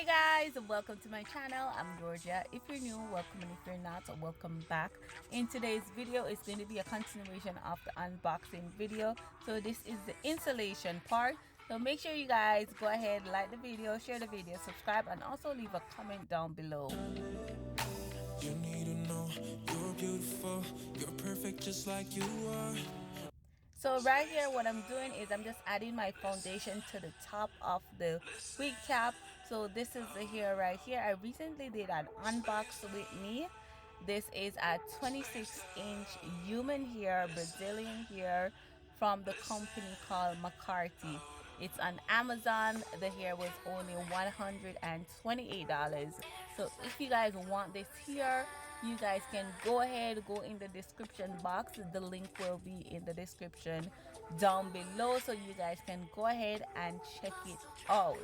Hey guys, welcome to my channel. I'm Georgia. If you're new, welcome, and if you're not, welcome back. In today's video, it's going to be a continuation of the unboxing video. So this is the installation part. So make sure you guys go ahead, like the video, share the video, subscribe, and also leave a comment down below. You need to know you're beautiful, you're perfect just like you are. So right here, what I'm doing is I'm just adding my foundation to the top of the wig cap. So this is the hair right here. I recently did an unbox with me. This is a 26-inch human hair, Brazilian hair from the company called McCarthy. It's on Amazon. The hair was only $128. So if you guys want this hair, you guys can go ahead, go in the description box. The link will be in the description down below, so you guys can go ahead and check it out.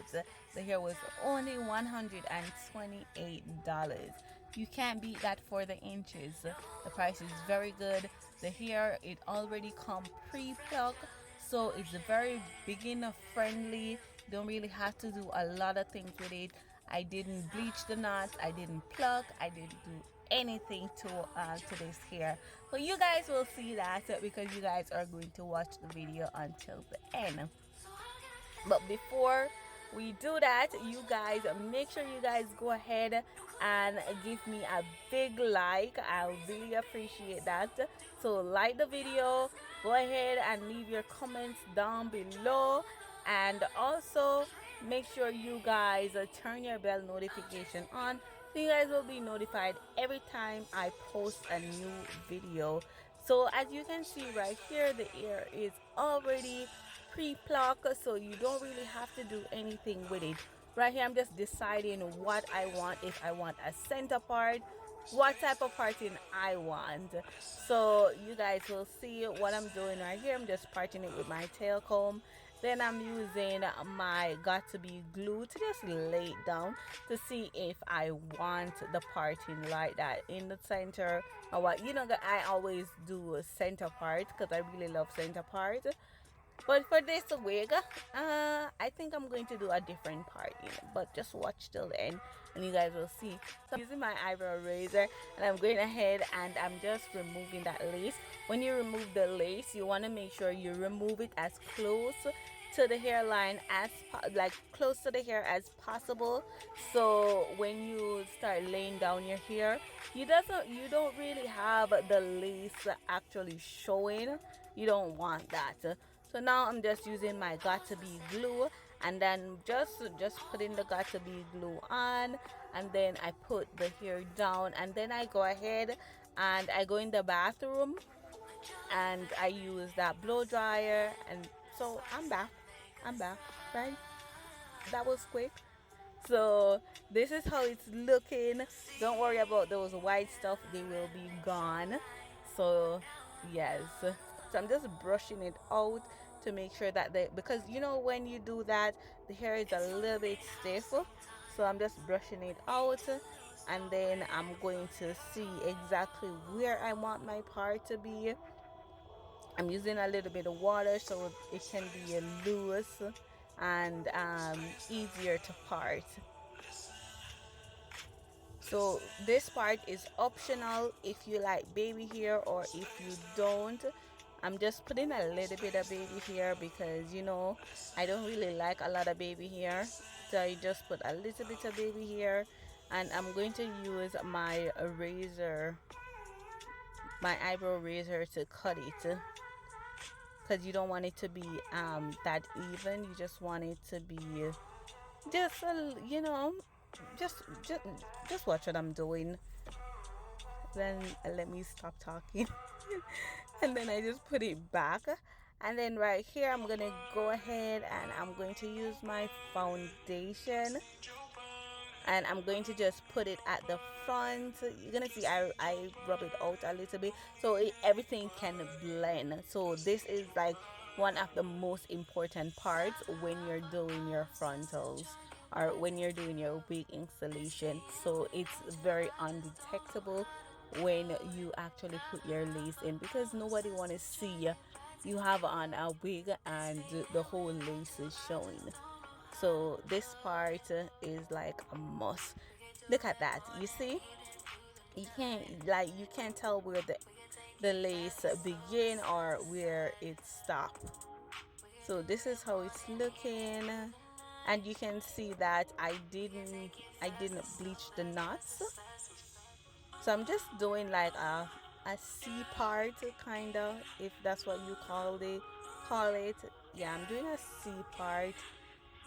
The hair was only $128. You can't beat that for the inches. The price is very good. The hair, it already come pre-plucked, so it's very beginner friendly. Don't really have to do a lot of things with it. I didn't bleach the knots, I didn't pluck, I didn't do anything to this hair, but you guys will see that because you guys are going to watch the video until the end. But before we do that, you guys make sure you guys go ahead and give me a big like. I really appreciate that. So like the video, go ahead and leave your comments down below, and also make sure you guys turn your bell notification on so you guys will be notified every time I post a new video. So as you can see right here, the hair is already pre-plucked, so you don't really have to do anything with it. Right here I'm just deciding what I want, if I want a center part, what type of parting I want. So you guys will see what I'm doing right here. I'm just parting it with my tail comb. Then I'm using my got-to-be glue to just lay it down to see if I want the parting like that in the center or what. You know that I always do a center part because I really love center part. But for this wig, I think I'm going to do a different part, but just watch till the end and you guys will see. So I'm using my eyebrow razor and I'm going ahead and I'm just removing that lace. When you remove the lace, you want to make sure you remove it as close to the hairline as close to the hair as possible, so when you start laying down your hair, you don't really have the lace actually showing. You don't want that. So now I'm just using my got-to-be glue, and then just putting the got-to-be glue on, and then I put the hair down, and then I go ahead and I go in the bathroom and I use that blow dryer, and so I'm back, right? That was quick. So this is how it's looking. Don't worry about those white stuff, they will be gone. So yes, so I'm just brushing it out to make sure that because you know when you do that, the hair is a little bit stiff. So I'm just brushing it out, and then I'm going to see exactly where I want my part to be. I'm using a little bit of water so it can be loose and easier to part. So this part is optional if you like baby hair or if you don't. I'm just putting a little bit of baby hair because you know I don't really like a lot of baby hair, so I just put a little bit of baby hair, and I'm going to use my razor, my eyebrow razor, to cut it, because you don't want it to be that even. You just want it to be just you know, just watch what I'm doing. Then let me stop talking. And then I just put it back, and then right here I'm gonna go ahead and I'm going to use my foundation, and I'm going to just put it at the front. You're gonna see I rub it out a little bit so everything can blend. So this is like one of the most important parts when you're doing your frontals or when you're doing your wig installation. So it's very undetectable when you actually put your lace in, because nobody want to see you have on a wig and the whole lace is showing. So this part is like a must. Look at that. You see, you can't tell where the lace begin or where it stop. So this is how it's looking, and you can see that I didn't bleach the knots. So I'm just doing like a C part, kind of, if that's what you call it. Yeah, I'm doing a C part,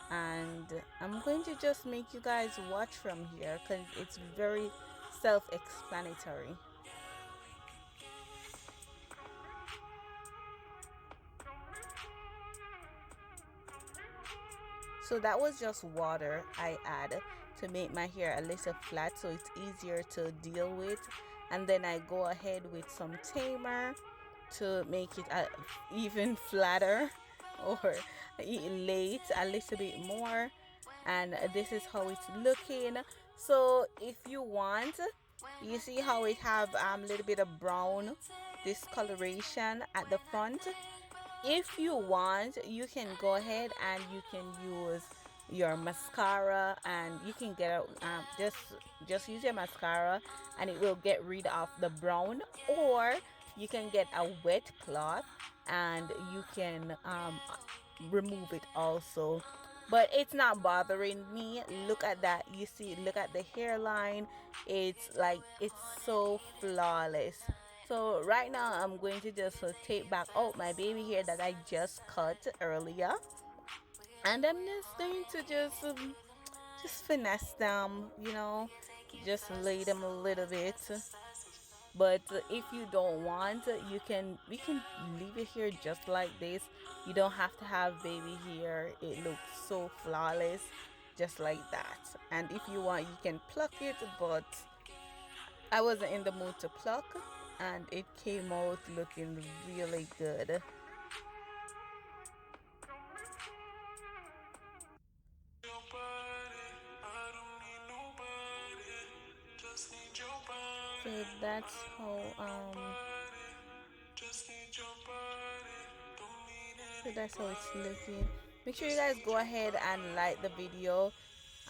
and I'm going to just make you guys watch from here because it's very self-explanatory. So that was just water I add to make my hair a little flat so it's easier to deal with. And then I go ahead with some tamer to make it even flatter or elate a little bit more. And this is how it's looking. So if you want, you see how it have a little bit of brown discoloration at the front. If you want, you can go ahead and you can use your mascara, and you can get out just use your mascara and it will get rid of the brown. Or you can get a wet cloth and you can remove it also, but it's not bothering me. Look at that. You see, look at the hairline. It's like it's so flawless. So right now I'm going to just take back out my baby hair that I just cut earlier, and I'm just going to just finesse them, just lay them a little bit. But if you don't want, we can leave it here just like this. You don't have to have baby hair. It looks so flawless just like that. And if you want, you can pluck it, but I wasn't in the mood to pluck, and it came out looking really good. So that's how it's looking. Make sure you guys go ahead and like the video,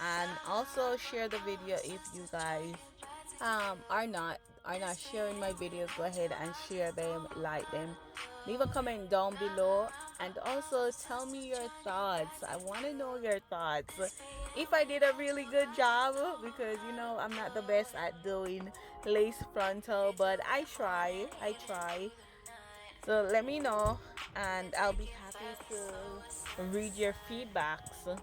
and also share the video. If you guys are not sharing my videos, go ahead and share them, like them, leave a comment down below, and also tell me your thoughts. I want to know your thoughts, if I did a really good job, because I'm not the best at doing lace frontal, but I try. So let me know, and I'll be happy to read your feedbacks.